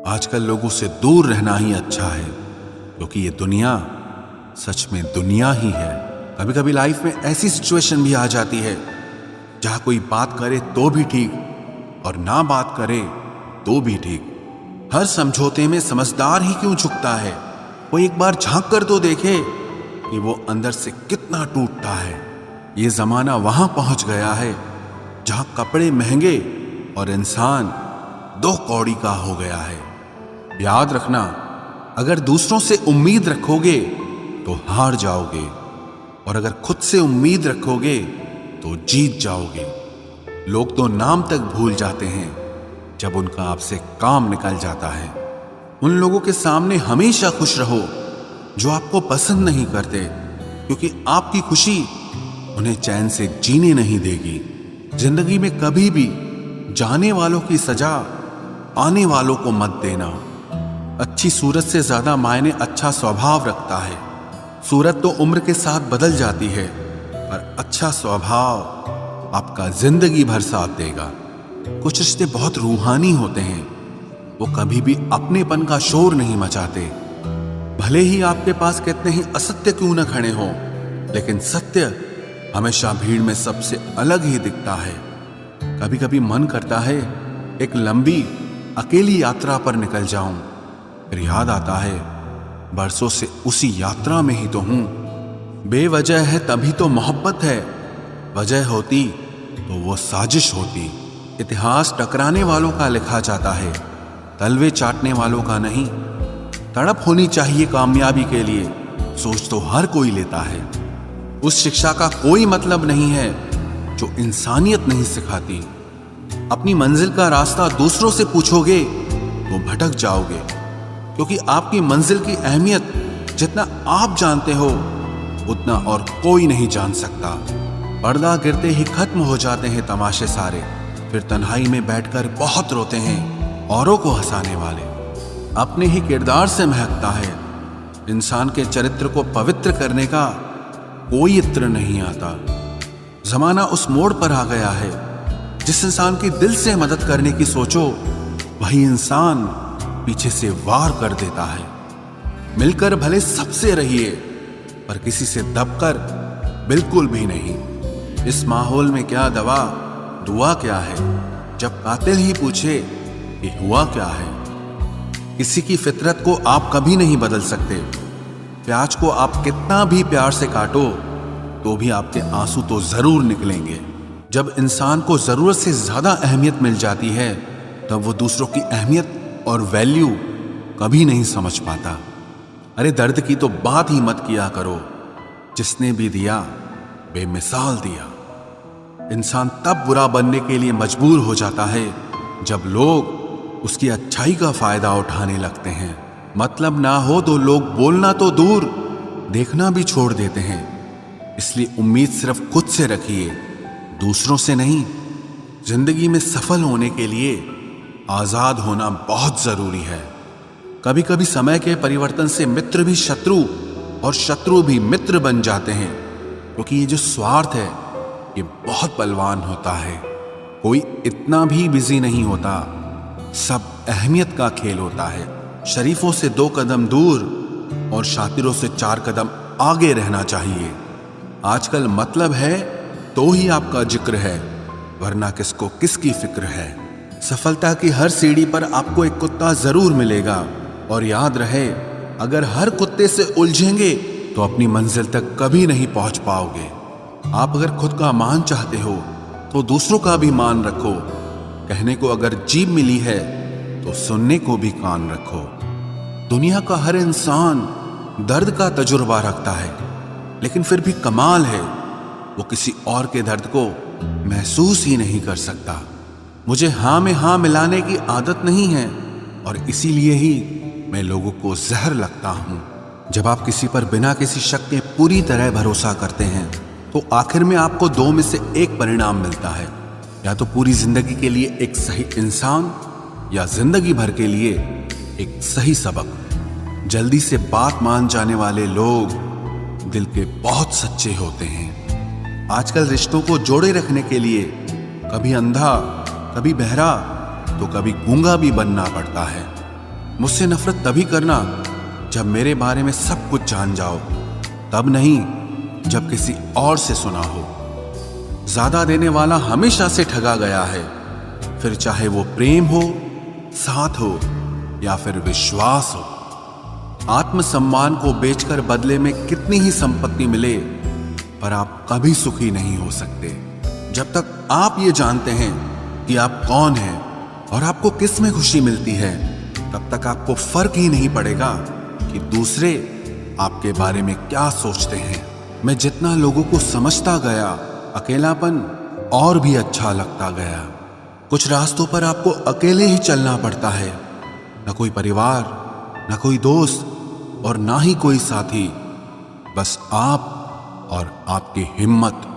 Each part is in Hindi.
आजकल लोगों से दूर रहना ही अच्छा है, क्योंकि ये दुनिया सच में दुनिया ही है। कभी कभी लाइफ में ऐसी सिचुएशन भी आ जाती है जहां कोई बात करे तो भी ठीक और ना बात करे तो भी ठीक। हर समझौते में समझदार ही क्यों झुकता है? वो एक बार झांक कर तो देखे कि वो अंदर से कितना टूटता है। ये जमाना वहां पहुंच गया है जहां कपड़े महंगे और इंसान दो कौड़ी का हो गया है। याद रखना, अगर दूसरों से उम्मीद रखोगे तो हार जाओगे, और अगर खुद से उम्मीद रखोगे तो जीत जाओगे। लोग तो नाम तक भूल जाते हैं जब उनका आपसे काम निकल जाता है। उन लोगों के सामने हमेशा खुश रहो जो आपको पसंद नहीं करते, क्योंकि आपकी खुशी उन्हें चैन से जीने नहीं देगी। जिंदगी में कभी भी जाने वालों की सजा आने वालों को मत देना। अच्छी सूरत से ज्यादा मायने अच्छा स्वभाव रखता है। सूरत तो उम्र के साथ बदल जाती है, पर अच्छा स्वभाव आपका जिंदगी भर साथ देगा। कुछ रिश्ते बहुत रूहानी होते हैं, वो कभी भी अपनेपन का शोर नहीं मचाते। भले ही आपके पास कितने ही असत्य क्यों न खड़े हों, लेकिन सत्य हमेशा भीड़ में सबसे अलग ही दिखता है। कभी कभी मन करता है एक लंबी अकेली यात्रा पर निकल जाऊं, फिर याद आता है बरसों से उसी यात्रा में ही तो हूं। बेवजह है तभी तो मोहब्बत है, वजह होती तो वो साजिश होती। इतिहास टकराने वालों का लिखा जाता है, तलवे चाटने वालों का नहीं। तड़प होनी चाहिए कामयाबी के लिए, सोच तो हर कोई लेता है। उस शिक्षा का कोई मतलब नहीं है जो इंसानियत नहीं सिखाती। अपनी मंजिल का रास्ता दूसरों से पूछोगे तो भटक जाओगे, क्योंकि आपकी मंजिल की अहमियत जितना आप जानते हो उतना और कोई नहीं जान सकता। पर्दा गिरते ही खत्म हो जाते हैं तमाशे सारे, फिर तन्हाई में बैठकर बहुत रोते हैं औरों को हंसाने वाले। अपने ही किरदार से महकता है। इंसान के चरित्र को पवित्र करने का कोई इत्र नहीं आता। जमाना उस मोड़ पर आ गया है, जिस इंसान की दिल से मदद करने की सोचो वही इंसान पीछे से वार कर देता है। मिलकर भले सबसे रहिए, पर किसी से दबकर बिल्कुल भी नहीं। इस माहौल में क्या दवा दुआ क्या है, जब कातिल ही पूछे कि हुआ क्या है। किसी की फितरत को आप कभी नहीं बदल सकते। प्याज को आप कितना भी प्यार से काटो तो भी आपके आंसू तो जरूर निकलेंगे। जब इंसान को जरूरत से ज्यादा अहमियत मिल जाती है, तब वो दूसरों की अहमियत और वैल्यू कभी नहीं समझ पाता। अरे दर्द की तो बात ही मत किया करो, जिसने भी दिया बेमिसाल दिया। इंसान तब बुरा बनने के लिए मजबूर हो जाता है जब लोग उसकी अच्छाई का फायदा उठाने लगते हैं। मतलब ना हो तो लोग बोलना तो दूर, देखना भी छोड़ देते हैं। इसलिए उम्मीद सिर्फ खुद से रखिए, दूसरों से नहीं। जिंदगी में सफल होने के लिए आजाद होना बहुत जरूरी है। कभी कभी समय के परिवर्तन से मित्र भी शत्रु और शत्रु भी मित्र बन जाते हैं, क्योंकि ये जो स्वार्थ है ये बहुत बलवान होता है। कोई इतना भी बिजी नहीं होता, सब अहमियत का खेल होता है। शरीफों से 2 कदम दूर और शातिरों से 4 कदम आगे रहना चाहिए। आजकल मतलब है तो ही आपका जिक्र है, वरना किसको किसकी फिक्र है। सफलता की हर सीढ़ी पर आपको एक कुत्ता जरूर मिलेगा, और याद रहे, अगर हर कुत्ते से उलझेंगे तो अपनी मंजिल तक कभी नहीं पहुंच पाओगे। आप अगर खुद का मान चाहते हो तो दूसरों का भी मान रखो। कहने को अगर जीभ मिली है तो सुनने को भी कान रखो। दुनिया का हर इंसान दर्द का तजुर्बा रखता है, लेकिन फिर भी कमाल है वो किसी और के दर्द को महसूस ही नहीं कर सकता। मुझे हाँ में हाँ मिलाने की आदत नहीं है, और इसीलिए ही मैं लोगों को जहर लगता हूं। जब आप किसी पर बिना किसी शक के पूरी तरह भरोसा करते हैं, तो आखिर में आपको 2 में से एक परिणाम मिलता है। या तो पूरी जिंदगी के लिए एक सही इंसान, या जिंदगी भर के लिए एक सही सबक। जल्दी से बात मान जाने वाले लोग दिल के बहुत सच्चे होते हैं। आजकल रिश्तों को जोड़े रखने के लिए कभी अंधा, कभी बहरा, तो कभी गूंगा भी बनना पड़ता है। मुझसे नफरत तभी करना जब मेरे बारे में सब कुछ जान जाओ, तब नहीं जब किसी और से सुना हो। ज्यादा देने वाला हमेशा से ठगा गया है, फिर चाहे वो प्रेम हो, साथ हो या फिर विश्वास हो। आत्मसम्मान को बेचकर बदले में कितनी ही संपत्ति मिले, पर आप कभी सुखी नहीं हो सकते जब तक आप ये जानते हैं कि आप कौन हैं और आपको किस में खुशी मिलती है। तब तक आपको फर्क ही नहीं पड़ेगा कि दूसरे आपके बारे में क्या सोचते हैं। मैं जितना लोगों को समझता गया, अकेलापन और भी अच्छा लगता गया। कुछ रास्तों पर आपको अकेले ही चलना पड़ता है, न कोई परिवार, न कोई दोस्त और ना ही कोई साथी, बस आप और आपकी हिम्मत।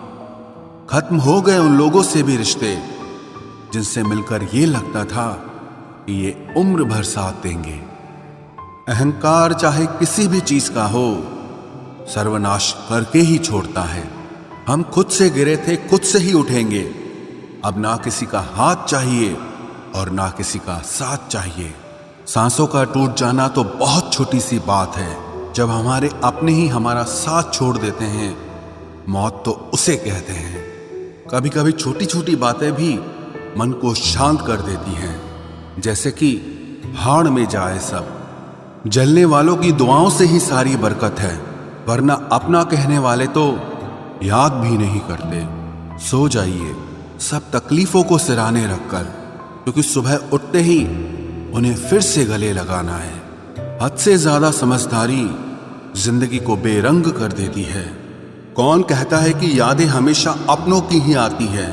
खत्म हो गए उन लोगों से भी रिश्ते जिनसे मिलकर ये लगता था कि ये उम्र भर साथ देंगे। अहंकार चाहे किसी भी चीज का हो, सर्वनाश करके ही छोड़ता है। हम खुद से गिरे थे, खुद से ही उठेंगे। अब ना किसी का हाथ चाहिए और ना किसी का साथ चाहिए। सांसों का टूट जाना तो बहुत छोटी सी बात है। जब हमारे अपने ही हमारा साथ छोड़ देते हैं, मौत तो उसे कहते हैं। कभी कभी छोटी छोटी बातें भी मन को शांत कर देती हैं, जैसे कि भाड़ में जाए सब। जलने वालों की दुआओं से ही सारी बरकत है, वरना अपना कहने वाले तो याद भी नहीं करते। सो जाइए सब तकलीफों को सिराने रखकर, क्योंकि सुबह उठते ही उन्हें फिर से गले लगाना है। हद से ज्यादा समझदारी जिंदगी को बेरंग कर देती है। कौन कहता है कि यादें हमेशा अपनों की ही आती है?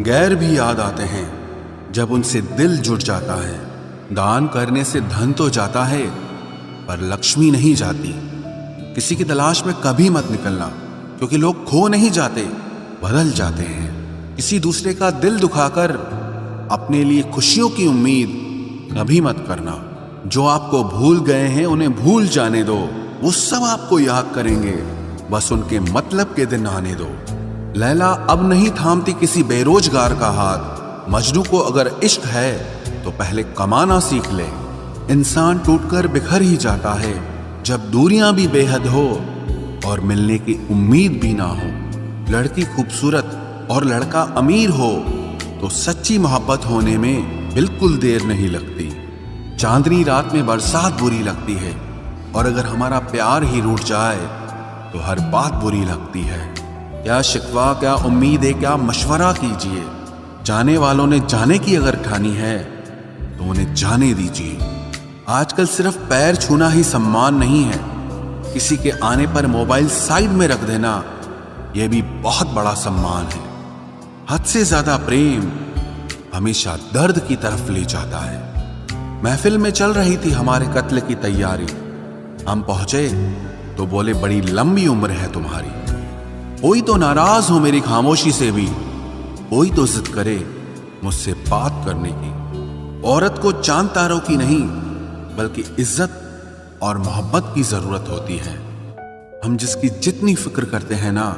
गैर भी याद आते हैं जब उनसे दिल जुड़ जाता है। दान करने से धन तो जाता है, पर लक्ष्मी नहीं जाती। किसी की तलाश में कभी मत निकलना, क्योंकि लोग खो नहीं जाते, बदल जाते हैं। किसी दूसरे का दिल दुखाकर अपने लिए खुशियों की उम्मीद कभी मत करना। जो आपको भूल गए हैं उन्हें भूल जाने दो, वो सब आपको याद करेंगे, बस उनके मतलब के दिन आने दो। लैला अब नहीं थामती किसी बेरोजगार का हाथ। मजनू को अगर इश्क है तो पहले कमाना सीख ले। इंसान टूटकर बिखर ही जाता है जब दूरियां भी बेहद हो और मिलने की उम्मीद भी ना हो। लड़की खूबसूरत और लड़का अमीर हो तो सच्ची मोहब्बत होने में बिल्कुल देर नहीं लगती। चांदनी रात में बरसात बुरी लगती है, और अगर हमारा प्यार ही रूठ जाए तो हर बात बुरी लगती है। क्या शिकवा, क्या उम्मीद है, क्या मशवरा कीजिए। जाने वालों ने जाने की अगर ठानी है तो उन्हें जाने दीजिए। आजकल सिर्फ पैर छूना ही सम्मान नहीं है, किसी के आने पर मोबाइल साइड में रख देना यह भी बहुत बड़ा सम्मान है। हद से ज्यादा प्रेम हमेशा दर्द की तरफ ले जाता है। महफिल में चल रही थी हमारे कत्ल की तैयारी। हम पहुंचे तो बोले, बड़ी लंबी उम्र है तुम्हारी। कोई तो नाराज हो मेरी खामोशी से भी, कोई तो जिद करे मुझसे बात करने की। औरत को चांद तारों की नहीं, बल्कि इज्जत और मोहब्बत की जरूरत होती है। हम जिसकी जितनी फिक्र करते हैं ना,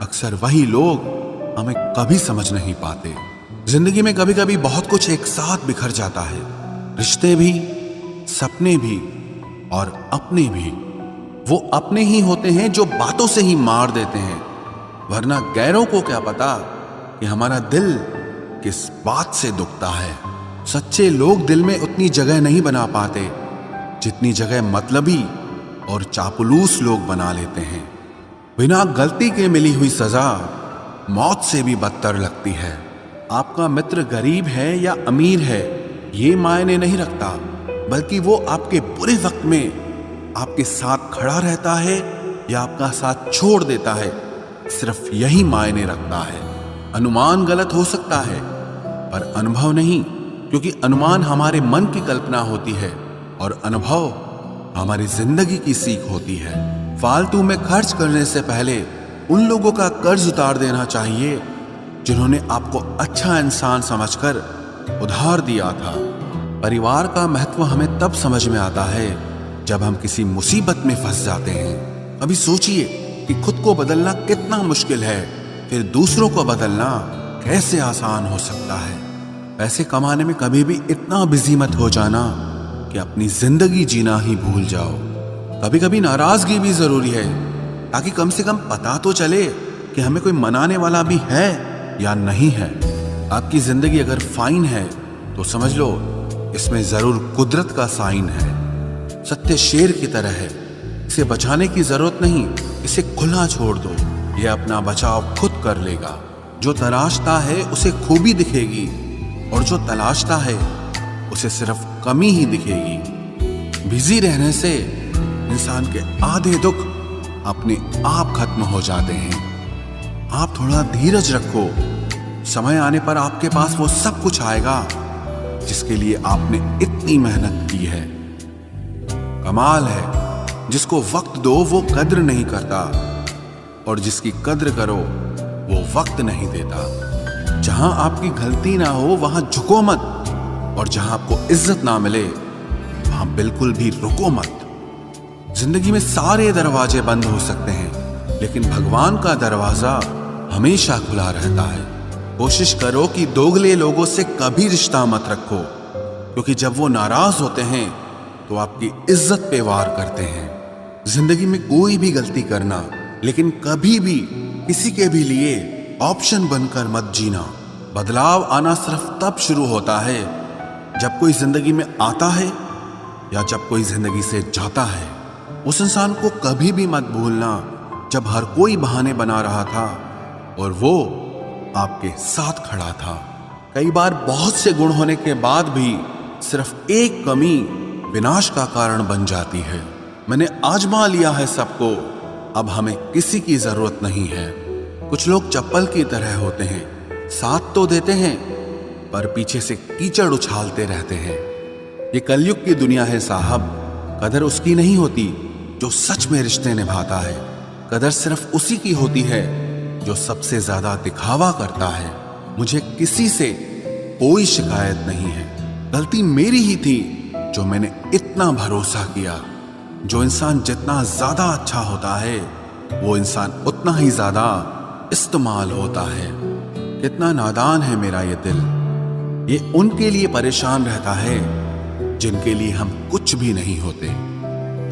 अक्सर वही लोग हमें कभी समझ नहीं पाते। जिंदगी में कभी कभी बहुत कुछ एक साथ बिखर जाता है, रिश्ते भी, सपने भी और अपने भी। वो अपने ही होते हैं जो बातों से ही मार देते हैं, वरना गैरों को क्या पता कि हमारा दिल किस बात से दुखता है। सच्चे लोग दिल में उतनी जगह नहीं बना पाते जितनी जगह मतलबी और चापलूस लोग बना लेते हैं। बिना गलती के मिली हुई सजा मौत से भी बदतर लगती है। आपका मित्र गरीब है या अमीर है ये मायने नहीं रखता, बल्कि वो आपके बुरे वक्त में आपके साथ खड़ा रहता है या आपका साथ छोड़ देता है, सिर्फ यही मायने रखता है। अनुमान गलत हो सकता है पर अनुभव नहीं, क्योंकि अनुमान हमारे मन की कल्पना होती है और अनुभव हमारी जिंदगी की सीख होती है। फालतू में खर्च करने से पहले उन लोगों का कर्ज उतार देना चाहिए जिन्होंने आपको अच्छा इंसान समझकर उधार दिया था। परिवार का महत्व हमें तब समझ में आता है जब हम किसी मुसीबत में फंस जाते हैं। अभी सोचिए कि खुद को बदलना कितना मुश्किल है, फिर दूसरों को बदलना कैसे आसान हो सकता है। पैसे कमाने में कभी भी इतना बिजी मत हो जाना कि अपनी जिंदगी जीना ही भूल जाओ। कभी कभी नाराजगी भी जरूरी है, ताकि कम से कम पता तो चले कि हमें कोई मनाने वाला भी है या नहीं है। आपकी जिंदगी अगर फाइन है तो समझ लो इसमें जरूर कुदरत का साइन है। सत्य शेर की तरह है, इसे बचाने की जरूरत नहीं, इसे खुला छोड़ दो, ये अपना बचाव खुद कर लेगा। जो तलाशता है उसे खूबी दिखेगी, और जो तलाशता है उसे सिर्फ कमी ही दिखेगी। बिजी रहने से इंसान के आधे दुख अपने आप खत्म हो जाते हैं। आप थोड़ा धीरज रखो, समय आने पर आपके पास वो सब कुछ आएगा जिसके लिए आपने इतनी मेहनत की है। कमाल है, जिसको वक्त दो वो कद्र नहीं करता, और जिसकी कद्र करो वो वक्त नहीं देता। जहां आपकी गलती ना हो वहां झुको मत, और जहां आपको इज्जत ना मिले वहां बिल्कुल भी रुको मत। जिंदगी में सारे दरवाजे बंद हो सकते हैं, लेकिन भगवान का दरवाजा हमेशा खुला रहता है। कोशिश करो कि दोगले लोगों से कभी रिश्ता मत रखो, क्योंकि जब वो नाराज होते हैं तो आपकी इज्जत पे वार करते हैं। जिंदगी में कोई भी गलती करना, लेकिन कभी भी किसी के भी लिए ऑप्शन बनकर मत जीना। बदलाव आना सिर्फ तब शुरू होता है जब कोई जिंदगी में आता है या जब कोई जिंदगी से जाता है। उस इंसान को कभी भी मत भूलना जब हर कोई बहाने बना रहा था और वो आपके साथ खड़ा था। कई बार बहुत से गुण होने के बाद भी सिर्फ एक कमी विनाश का कारण बन जाती है। मैंने आजमा लिया है सबको, अब हमें किसी की जरूरत नहीं है। कुछ लोग चप्पल की तरह होते हैं, साथ तो देते हैं पर पीछे से कीचड़ उछालते रहते हैं। ये कलयुग की दुनिया है साहब। कदर उसकी नहीं होती जो सच में रिश्ते निभाता है। कदर सिर्फ उसी की होती है जो सबसे ज्यादा दिखावा करता है। मुझे किसी से कोई शिकायत नहीं है। गलती मेरी ही थी जो मैंने इतना भरोसा किया। जो इंसान जितना ज्यादा अच्छा होता है वो इंसान उतना ही ज्यादा इस्तेमाल होता है। कितना नादान है मेरा ये दिल। ये उनके लिए परेशान रहता है जिनके लिए हम कुछ भी नहीं होते।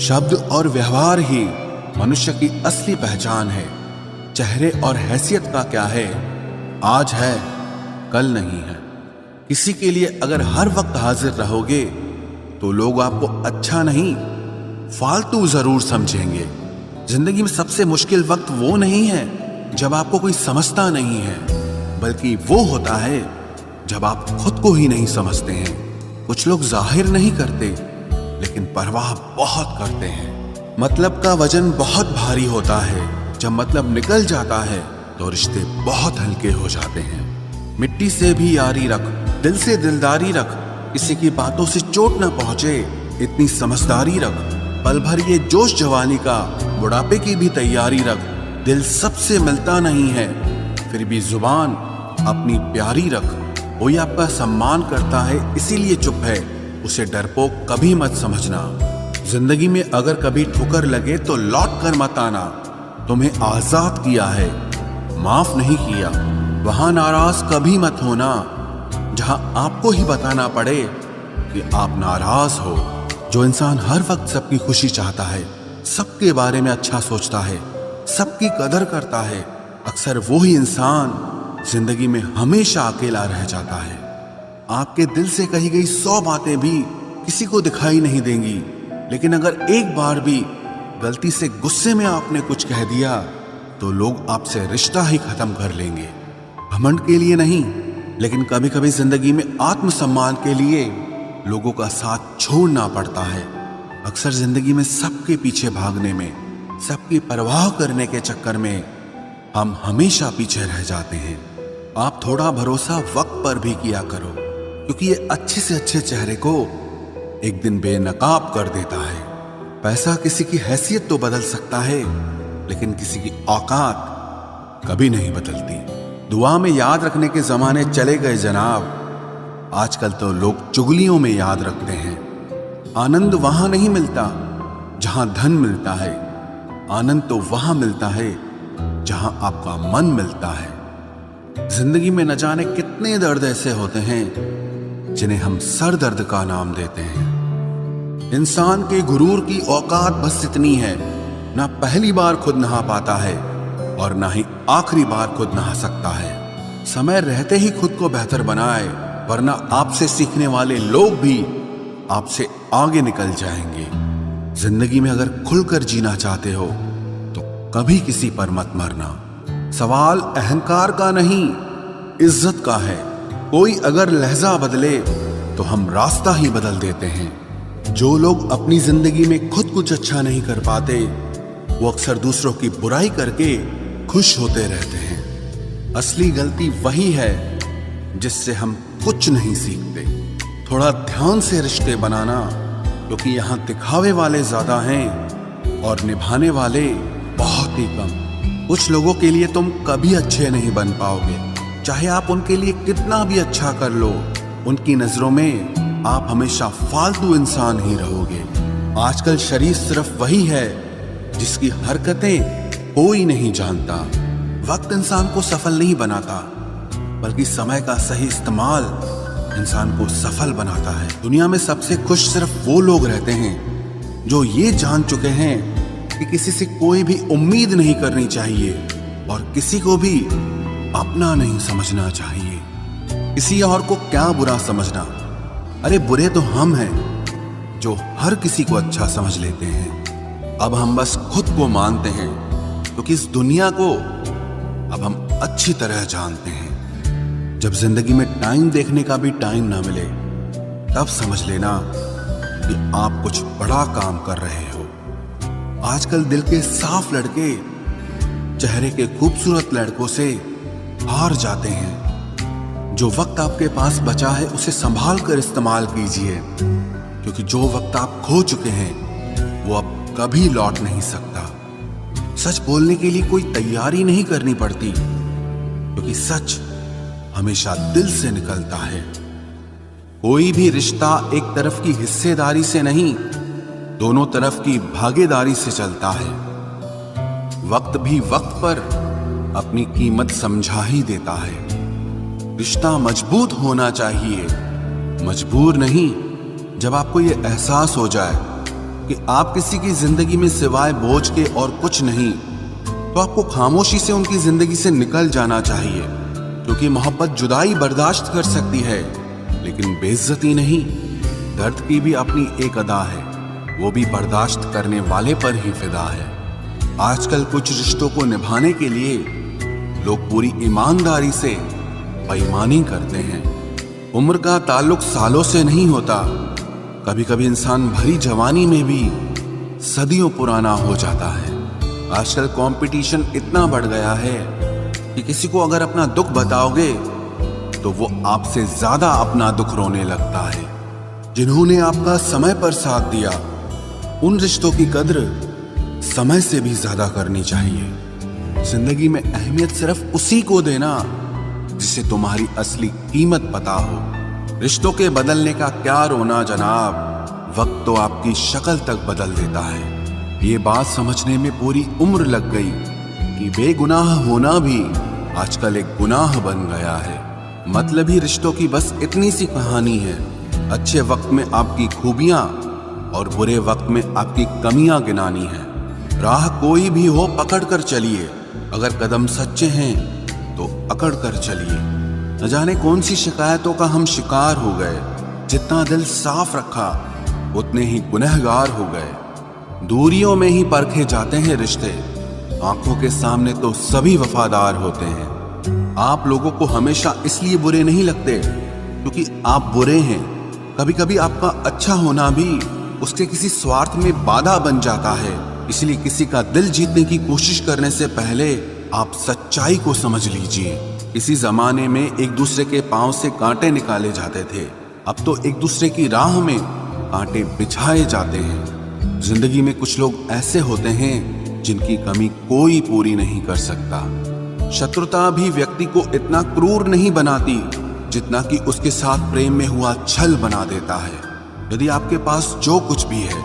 शब्द और व्यवहार ही मनुष्य की असली पहचान है। चेहरे और हैसियत का क्या है, आज है कल नहीं है। किसी के लिए अगर हर वक्त हाजिर रहोगे तो लोग आपको अच्छा नहीं फालतू जरूर समझेंगे। जिंदगी में सबसे मुश्किल वक्त वो नहीं है जब आपको कोई समझता नहीं है, बल्कि वो होता है जब आप खुद को ही नहीं समझते हैं। कुछ लोग जाहिर नहीं करते लेकिन परवाह बहुत करते हैं। मतलब का वजन बहुत भारी होता है, जब मतलब निकल जाता है तो रिश्ते बहुत हल्के हो जाते हैं। मिट्टी से भी यारी रख, दिल से दिलदारी रख, किसी की बातों से चोट न पहुंचे इतनी समझदारी रख। पल भर ये जोश जवानी का, बुढ़ापे की भी तैयारी रख। दिल सबसे मिलता नहीं है, फिर भी जुबान अपनी प्यारी रख। कोई आपका सम्मान करता है इसीलिए चुप है, उसे डरपोक कभी मत समझना। जिंदगी में अगर कभी ठुकर लगे तो लौट कर मत आना। तुम्हें आजाद किया है, माफ नहीं किया। वहां नाराज कभी मत होना जहां आपको ही बताना पड़े कि आप नाराज हो। जो इंसान हर वक्त सबकी खुशी चाहता है, सबके बारे में अच्छा सोचता है, सबकी कदर करता है, अक्सर वो ही इंसान जिंदगी में हमेशा अकेला रह जाता है। आपके दिल से कही गई 100 बातें भी किसी को दिखाई नहीं देंगी, लेकिन अगर एक बार भी गलती से गुस्से में आपने कुछ कह दिया तो लोग आपसे रिश्ता ही खत्म कर लेंगे। घमंड के लिए नहीं, लेकिन कभी कभी जिंदगी में आत्मसम्मान के लिए लोगों का साथ छोड़ना पड़ता है। अक्सर जिंदगी में सबके पीछे भागने में, सबकी परवाह करने के चक्कर में हम हमेशा पीछे रह जाते हैं। आप थोड़ा भरोसा वक्त पर भी किया करो, क्योंकि ये अच्छे से अच्छे चेहरे को एक दिन बेनकाब कर देता है। पैसा किसी की हैसियत तो बदल सकता है, लेकिन किसी की औकात कभी नहीं बदलती। दुआ में याद रखने के जमाने चले गए जनाब, आजकल तो लोग चुगलियों में याद रखते हैं। आनंद वहां नहीं मिलता जहां धन मिलता है, आनंद तो वहां मिलता है जहां आपका मन मिलता है। जिंदगी में न जाने कितने दर्द ऐसे होते हैं जिन्हें हम सर दर्द का नाम देते हैं। इंसान के गुरूर की औकात बस इतनी है, ना पहली बार खुद नहा पाता है और ना ही आखिरी बार खुद नहा सकता है। समय रहते ही खुद को बेहतर बनाए, वरना आपसे सीखने वाले लोग भी आपसे आगे निकल जाएंगे। जिंदगी में अगर खुलकर जीना चाहते हो तो कभी किसी पर मत मरना। सवाल अहंकार का नहीं, इज्जत का है। कोई अगर लहजा बदले तो हम रास्ता ही बदल देते हैं। जो लोग अपनी जिंदगी में खुद कुछ अच्छा नहीं कर पाते, वो अक्सर दूसरों की बुराई करके खुश होते रहते हैं। असली गलती वही है जिससे हम कुछ नहीं सीखते। थोड़ा ध्यान से रिश्ते बनाना, क्योंकि यहाँ दिखावे वाले ज्यादा हैं और निभाने वाले बहुत ही कम। कुछ लोगों के लिए तुम कभी अच्छे नहीं बन पाओगे, चाहे आप उनके लिए कितना भी अच्छा कर लो। उनकी नजरों में आप हमेशा फालतू इंसान ही रहोगे। आजकल शरीर सिर्फ वही है जिसकी हरकतें कोई नहीं जानता। वक्त इंसान को सफल नहीं बनाता, बल्कि समय का सही इस्तेमाल इंसान को सफल बनाता है। दुनिया में सबसे खुश सिर्फ वो लोग रहते हैं जो ये जान चुके हैं कि किसी से कोई भी उम्मीद नहीं करनी चाहिए और किसी को भी अपना नहीं समझना चाहिए। किसी और को क्या बुरा समझना, अरे बुरे तो हम हैं जो हर किसी को अच्छा समझ लेते हैं। अब हम बस खुद को मानते हैं, क्योंकि इस दुनिया को अब हम अच्छी तरह जानते हैं। जब जिंदगी में टाइम देखने का भी टाइम ना मिले, तब समझ लेना कि आप कुछ बड़ा काम कर रहे हो। आजकल दिल के साफ लड़के चेहरे के खूबसूरत लड़कों से हार जाते हैं। जो वक्त आपके पास बचा है उसे संभाल कर इस्तेमाल कीजिए, क्योंकि जो वक्त आप खो चुके हैं वो अब कभी लौट नहीं सकता। सच बोलने के लिए कोई तैयारी नहीं करनी पड़ती, क्योंकि सच हमेशा दिल से निकलता है। कोई भी रिश्ता एक तरफ की हिस्सेदारी से नहीं, दोनों तरफ की भागीदारी से चलता है। वक्त भी वक्त पर अपनी कीमत समझा ही देता है। रिश्ता मजबूत होना चाहिए, मजबूर नहीं। जब आपको यह एहसास हो जाए कि आप किसी की जिंदगी में सिवाय बोझ के और कुछ नहीं, तो आपको खामोशी से उनकी जिंदगी से निकल जाना चाहिए, क्योंकि मोहब्बत जुदाई बर्दाश्त कर सकती है, लेकिन बेइज्जती नहीं। दर्द की भी अपनी एक अदा है, वो भी बर्दाश्त करने वाले पर ही फिदा है। आजकल कुछ रिश्तों को निभाने के लिए लोग पूरी ईमानदारी से बेईमानी करते हैं। उम्र का ताल्लुक सालों से नहीं होता। कभी कभी इंसान भरी जवानी में भी सदियों पुराना हो जाता है। आजकल कंपटीशन इतना बढ़ गया है कि किसी को अगर अपना दुख बताओगे तो वो आपसे ज्यादा अपना दुख रोने लगता है। जिन्होंने आपका समय पर साथ दिया, उन रिश्तों की कद्र समय से भी ज्यादा करनी चाहिए। जिंदगी में अहमियत सिर्फ उसी को देना जिसे तुम्हारी असली कीमत पता हो। रिश्तों के बदलने का क्या रोना जनाब, वक्त तो आपकी शक्ल तक बदल देता है। ये बात समझने में पूरी उम्र लग गई कि बेगुनाह होना भी आजकल एक गुनाह बन गया है। मतलबी रिश्तों की बस इतनी सी कहानी है। अच्छे वक्त में आपकी खूबियां और बुरे वक्त में आपकी कमियां गिनानी है। राह कोई भी हो पकड़ कर चलिए, अगर कदम सच्चे हैं तो अकड़ कर चलिए। न जाने कौन सी शिकायतों का हम शिकार हो गए। जितना दिल साफ रखा उतने ही गुनहगार हो गए। दूरियों में ही परखे जाते हैं रिश्ते, आंखों के सामने तो सभी वफादार होते हैं। आप लोगों को हमेशा इसलिए बुरे नहीं लगते क्योंकि आप बुरे हैं। कभी कभी आपका अच्छा होना भी उसके किसी स्वार्थ में बाधा बन जाता है। इसलिए किसी का दिल जीतने की कोशिश करने से पहले आप सच्चाई को समझ लीजिए। इसी जमाने में एक दूसरे के पांव से कांटे निकाले जाते थे, अब तो एक दूसरे की राह में कांटे बिछाए जाते हैं। जिंदगी में कुछ लोग ऐसे होते हैं जिनकी कमी कोई पूरी नहीं कर सकता। शत्रुता भी व्यक्ति को इतना क्रूर नहीं बनाती जितना कि उसके साथ प्रेम में हुआ छल बना देता है। यदि आपके पास जो कुछ भी है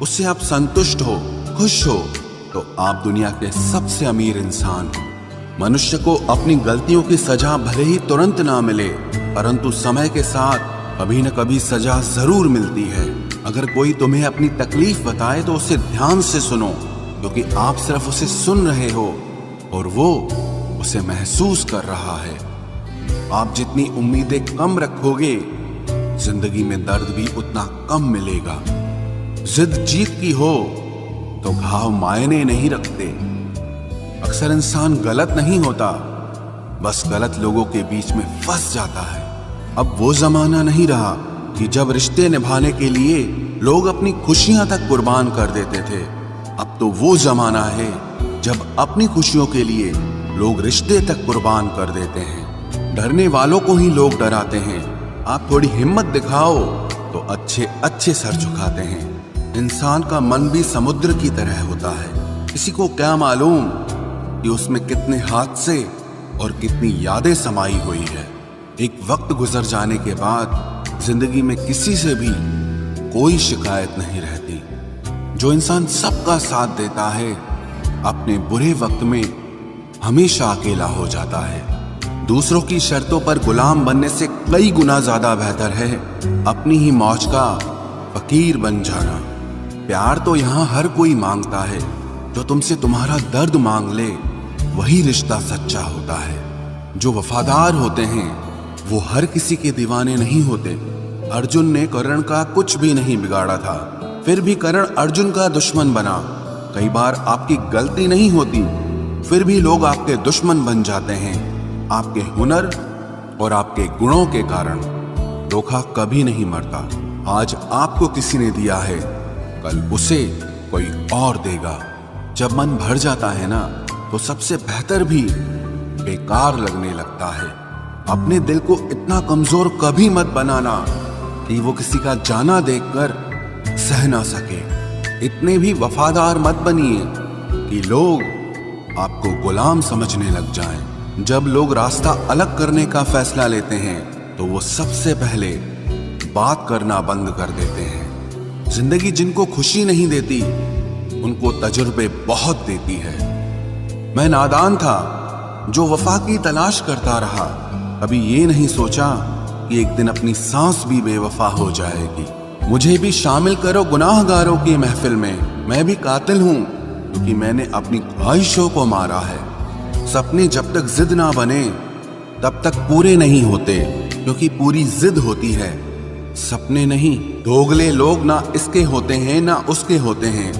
उससे आप संतुष्ट हो, खुश हो, तो आप दुनिया के सबसे अमीर इंसान हो। मनुष्य को अपनी गलतियों की सजा भले ही तुरंत ना मिले, परंतु समय के साथ कभी न कभी सजा जरूर मिलती है। अगर अगर कोई तुम्हें अपनी तकलीफ बताए तो उसे ध्यान से सुनो, क्योंकि आप सिर्फ उसे सुन रहे हो और वो उसे महसूस कर रहा है। आप जितनी उम्मीदें कम रखोगे, जिंदगी में दर्द भी उतना कम मिलेगा। जिद जीत की हो तो घाव मायने नहीं रखते। अक्सर इंसान गलत नहीं होता, बस गलत लोगों के बीच में फंस जाता है। अब वो जमाना नहीं रहा कि जब रिश्ते निभाने के लिए लोग अपनी खुशियां तक कुर्बान कर देते थे। अब तो वो जमाना है जब अपनी खुशियों के लिए लोग रिश्ते तक कुर्बान कर देते हैं। डरने वालों को ही लोग डराते हैं। आप थोड़ी हिम्मत दिखाओ तो अच्छे अच्छे सर झुकाते हैं। इंसान का मन भी समुद्र की तरह होता है। किसी को क्या मालूम कि उसमें कितने हादसे और कितनी यादें समाई हुई है। एक वक्त गुजर जाने के बाद जिंदगी में किसी से भी कोई शिकायत नहीं रहती। जो इंसान सबका साथ देता है, अपने बुरे वक्त में हमेशा अकेला हो जाता है। दूसरों की शर्तों पर गुलाम बनने से कई गुना ज्यादा बेहतर है अपनी ही मौज का फकीर बन जाना। प्यार तो यहाँ हर कोई मांगता है। जो तुमसे तुम्हारा दर्द मांग ले, वही रिश्ता सच्चा होता है। जो वफादार होते हैं वो हर किसी के दीवाने नहीं होते। अर्जुन ने कर्ण का कुछ भी नहीं बिगाड़ा था, फिर भी कर्ण अर्जुन का दुश्मन बना। कई बार आपकी गलती नहीं होती, फिर भी लोग आपके दुश्मन बन जाते हैं। आपके हुनर और आपके गुणों के कारण। धोखा कभी नहीं मरता। आज आपको किसी ने दिया है, कल उसे कोई और देगा। जब मन भर जाता है ना, तो सबसे बेहतर भी बेकार लगने लगता है। अपने दिल को इतना कमजोर कभी मत बनाना कि वो किसी का जाना देखकर सह ना सके। इतने भी वफादार मत बनिए कि लोग आपको गुलाम समझने लग जाएं। जब लोग रास्ता अलग करने का फैसला लेते हैं, तो वो सबसे पहले बात करना बंद कर देते हैं। जिंदगी जिनको खुशी नहीं देती, उनको तजुर्बे बहुत देती है। मैं नादान था जो वफा की तलाश करता रहा। कभी ये नहीं सोचा कि एक दिन अपनी सांस भी बेवफा हो जाएगी। मुझे भी शामिल करो गुनाहगारों की महफिल में। मैं भी कातिल हूं क्योंकि मैंने अपनी ख्वाहिशों को मारा है। सपने जब तक जिद ना बने तब तक पूरे नहीं होते, क्योंकि पूरी जिद होती है, सपने नहीं। दोगले लोग ना इसके होते हैं ना उसके होते हैं।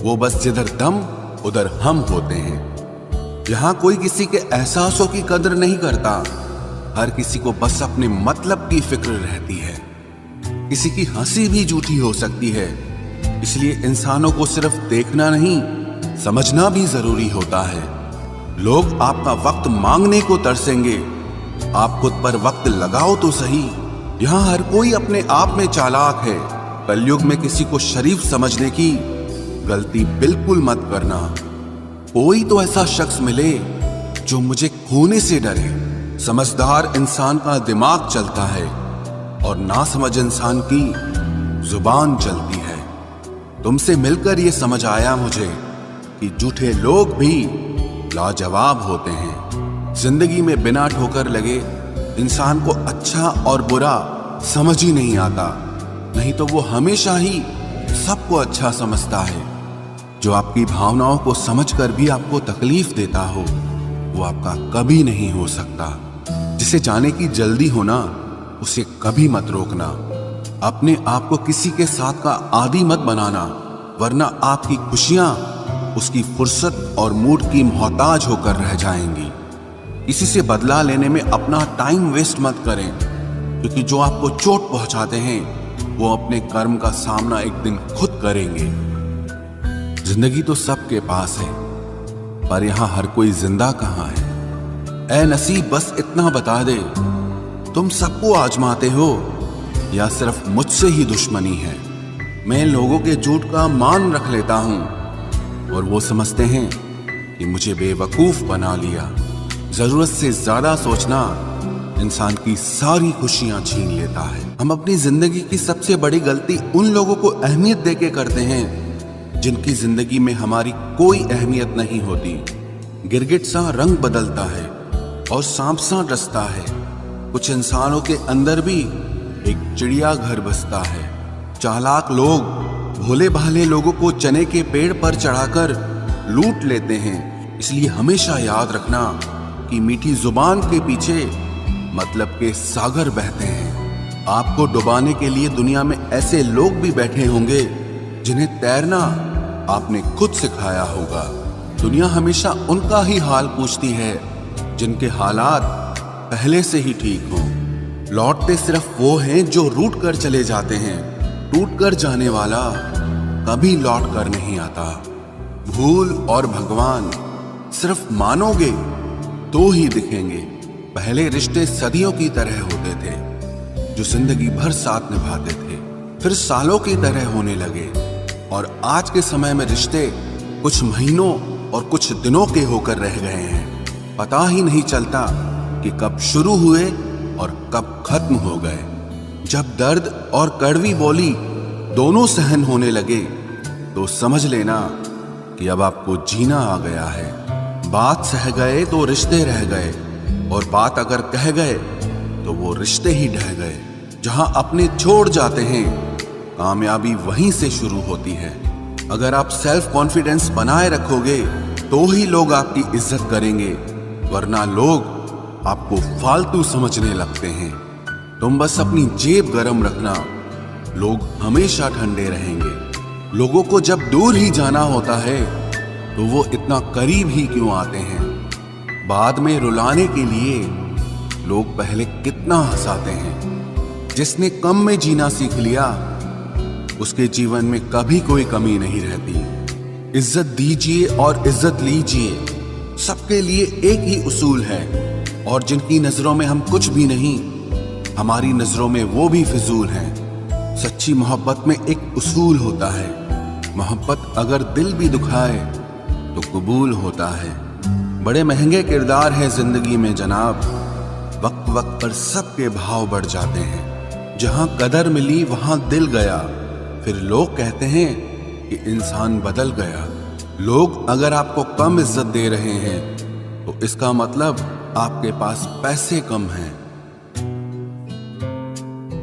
वो बस जिधर दम उधर हम होते हैं। यहाँ कोई किसी के एहसासों की कदर नहीं करता। हर किसी को बस अपने मतलब की फिक्र रहती है। किसी की हंसी भी झूठी हो सकती है, इसलिए इंसानों को सिर्फ देखना नहीं, समझना भी जरूरी होता है। लोग आपका वक्त मांगने को तरसेंगे, आप खुद पर वक्त लगाओ तो सही। यहाँ हर कोई अपने आप में चालाक है। कलयुग में किसी को शरीफ समझने की गलती बिल्कुल मत करना। कोई तो ऐसा शख्स मिले जो मुझे खोने से डरे। समझदार इंसान का दिमाग चलता है और नासमझ इंसान की जुबान चलती है। तुमसे मिलकर ये समझ आया मुझे कि झूठे लोग भी लाजवाब होते हैं। जिंदगी में बिना ठोकर लगे इंसान को अच्छा और बुरा समझ ही नहीं आता, नहीं तो वो हमेशा ही सबको अच्छा समझता है। जो आपकी भावनाओं को समझकर भी आपको तकलीफ देता हो, वो आपका कभी नहीं हो सकता। जिसे जाने की जल्दी होना, उसे कभी मत रोकना। अपने आप को किसी के साथ का आदी मत बनाना, वरना आपकी खुशियां उसकी फुर्सत और मूड की मोहताज होकर रह जाएंगी। किसी से बदला लेने में अपना टाइम वेस्ट मत करें, क्योंकि जो आपको चोट पहुंचाते हैं वो अपने कर्म का सामना एक दिन खुद करेंगे। जिंदगी तो सबके पास है, पर यहां हर कोई जिंदा कहां है। ऐ नसीब बस इतना बता दे, तुम सबको आजमाते हो या सिर्फ मुझसे ही दुश्मनी है। मैं लोगों के झूठ का मान रख लेता हूं और वो समझते हैं कि मुझे बेवकूफ बना लिया। जरूरत से ज्यादा सोचना इंसान की सारी खुशियां छीन लेता है। हम अपनी जिंदगी की सबसे बड़ी गलती उन लोगों को अहमियत देके करते हैं जिनकी जिंदगी में हमारी कोई अहमियत नहीं होती। गिरगिट सा रंग बदलता है और सांप सा डसता है। कुछ इंसानों के अंदर भी एक चिड़िया घर बसता है। चालाक लोग भोले भाले लोगों को चने के पेड़ पर चढ़ाकर लूट लेते हैं। इसलिए हमेशा याद रखना कि मीठी जुबान के पीछे मतलब के सागर बहते हैं। आपको डुबाने के लिए दुनिया में ऐसे लोग भी बैठे होंगे जिन्हें तैरना आपने खुद सिखाया होगा। दुनिया हमेशा उनका ही हाल पूछती है जिनके हालात पहले से ही ठीक हों। लौटते सिर्फ वो हैं जो रूठ कर चले जाते हैं। टूट कर जाने वाला कभी लौट कर नहीं आता। भूल और भगवान सिर्फ मानोगे तो ही दिखेंगे। पहले रिश्ते सदियों की तरह होते थे जो जिंदगी भर साथ निभाते थे, फिर सालों की तरह होने लगे। और आज के समय में रिश्ते कुछ महीनों और कुछ दिनों के होकर रह गए हैं। पता ही नहीं चलता कि कब शुरू हुए और कब खत्म हो गए। जब दर्द और कड़वी बोली दोनों सहन होने लगे तो समझ लेना कि अब आपको जीना आ गया है। बात सह गए तो रिश्ते रह गए, और बात अगर कह गए तो वो रिश्ते ही ढह गए। जहां अपने छोड़ जाते हैं कामयाबी वहीं से शुरू होती है। अगर आप सेल्फ कॉन्फिडेंस बनाए रखोगे तो ही लोग आपकी इज्जत करेंगे, वरना लोग आपको फालतू समझने लगते हैं। तुम बस अपनी जेब गरम रखना, लोग हमेशा ठंडे रहेंगे। लोगों को जब दूर ही जाना होता है तो वो इतना करीब ही क्यों आते हैं। बाद में रुलाने के लिए लोग पहले कितना हंसाते हैं। जिसने कम में जीना सीख लिया उसके जीवन में कभी कोई कमी नहीं रहती। इज्जत दीजिए और इज्जत लीजिए, सबके लिए एक ही उसूल है। और जिनकी नजरों में हम कुछ भी नहीं, हमारी नजरों में वो भी फिजूल हैं। सच्ची मोहब्बत में एक उसूल होता है, मोहब्बत अगर दिल भी दुखाए तो कबूल होता है। बड़े महंगे किरदार हैं जिंदगी में जनाब, वक्त वक्त पर सबके भाव बढ़ जाते हैं। जहां कदर मिली वहां दिल गया, फिर लोग कहते हैं कि इंसान बदल गया। लोग अगर आपको कम इज्जत दे रहे हैं तो इसका मतलब आपके पास पैसे कम हैं।